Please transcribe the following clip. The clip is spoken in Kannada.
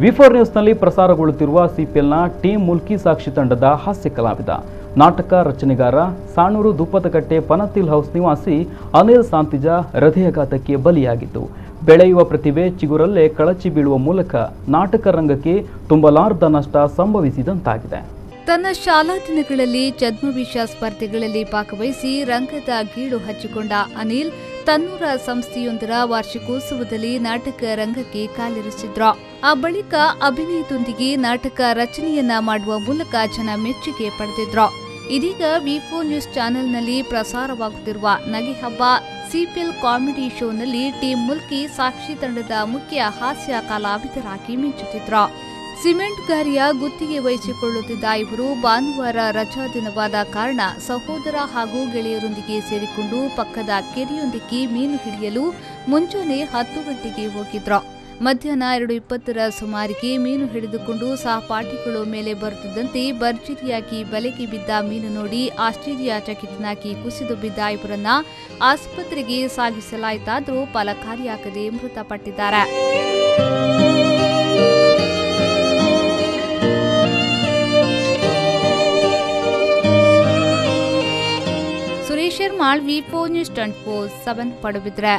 ವಿ4 ನ್ಯೂಸ್ನಲ್ಲಿ ಪ್ರಸಾರಗೊಳ್ಳುತ್ತಿರುವ ಸಿಪಿಎಲ್ನ ಟೀಮ್ ಮುಲ್ಕಿ ಸಾಕ್ಷಿ ತಂಡದ ಹಾಸ್ಯ ಕಲಾವಿದ ನಾಟಕ ರಚನೆಗಾರ ಸಾಣೂರು ದುಪ್ಪದಕಟ್ಟೆ ಪನತಿಲ್ ಹೌಸ್ ನಿವಾಸಿ ಅನಿಲ್ ಸಾಂತಿಜ ಹೃದಯಾಘಾತಕ್ಕೆ ಬಲಿಯಾಗಿದ್ದು ಬೆಳೆಯುವ ಪ್ರತಿಭೆ ಚಿಗುರಲ್ಲೇ ಕಳಚಿ ಬೀಳುವ ಮೂಲಕ ನಾಟಕ ರಂಗಕ್ಕೆ ತುಂಬಲಾರದ ನಷ್ಟ ಸಂಭವಿಸಿದಂತಾಗಿದೆ. ತನ್ನ ಶಾಲಾ ದಿನಗಳಲ್ಲಿ ಛದ್ಮವೇಷ ಸ್ಪರ್ಧೆಗಳಲ್ಲಿ ಭಾಗವಹಿಸಿ ರಂಗದ ಗೀಳು ಹಚ್ಚಿಕೊಂಡ ಅನಿಲ್ ತನ್ನೂರ ಸಂಸ್ಥೆಯೊಂದರ ವಾರ್ಷಿಕೋತ್ಸವದಲ್ಲಿ ನಾಟಕ ರಂಗಕ್ಕೆ ಕಾಲಿರಿಸಿದ್ರು. ಆ ಬಳಿಕ ಅಭಿನಯದೊಂದಿಗೆ ನಾಟಕ ರಚನೆಯನ್ನ ಮಾಡುವ ಮೂಲಕ ಜನ ಮೆಚ್ಚುಗೆ ಪಡೆದಿದ್ರು. ಇದೀಗ ವಿ4 ನ್ಯೂಸ್ ಚಾನೆಲ್ನಲ್ಲಿ ಪ್ರಸಾರವಾಗುತ್ತಿರುವ ನಗೆ ಹಬ್ಬ ಸಿಪಿಎಲ್ ಕಾಮಿಡಿ ಶೋನಲ್ಲಿ ಟೀಮ್ ಮುಲ್ಕಿ ಸಾಕ್ಷಿ ತಂಡದ ಮುಖ್ಯ ಹಾಸ್ಯ ಕಲಾವಿದರಾಗಿ ಮಿಂಚುತ್ತಿದ್ರು. ಸಿಮೆಂಟ್ ಗಾರಿಯ ಗುತ್ತಿಗೆ ವಹಿಸಿಕೊಳ್ಳುತ್ತಿದ್ದ ಇವರು ಭಾನುವಾರ ರಜಾ ದಿನವಾದ ಕಾರಣ ಸಹೋದರ ಹಾಗೂ ಗೆಳೆಯರೊಂದಿಗೆ ಸೇರಿಕೊಂಡು ಪಕ್ಕದ ಕೆರೆಯೊಂದಕ್ಕೆ ಮೀನು ಹಿಡಿಯಲು ಮುಂಜಾನೆ 10 ಗಂಟೆಗೆ ಹೋಗಿದ್ರು. ಮಧ್ಯಾಹ್ನ 2:20 ಸುಮಾರಿಗೆ ಮೀನು ಹಿಡಿದುಕೊಂಡು ಸಹಪಾಠಿಗಳು ಮೇಲೆ ಬರುತ್ತಿದ್ದಂತೆ ಭರ್ಜರಿಯಾಗಿ ಬಲೆಗೆ ಬಿದ್ದ ಮೀನು ನೋಡಿ ಆಶ್ಚರ್ಯಚಕಿತನಾಗಿ ಕುಸಿದು ಬಿದ್ದ ಇವರನ್ನ ಆಸ್ಪತ್ರೆಗೆ ಸಾಗಿಸಲಾಯಿತಾದರೂ ಫಲಕಾರಿಯಾಗದೆ ಮೃತಪಟ್ಟಿದ್ದಾರೆ. ಸುರೇಶ್ ಶರ್ಮಾಳ್ ವಿ4 ನ್ಯೂಸ್ 24/7 ಪಡುಬಿದ್ರೆ.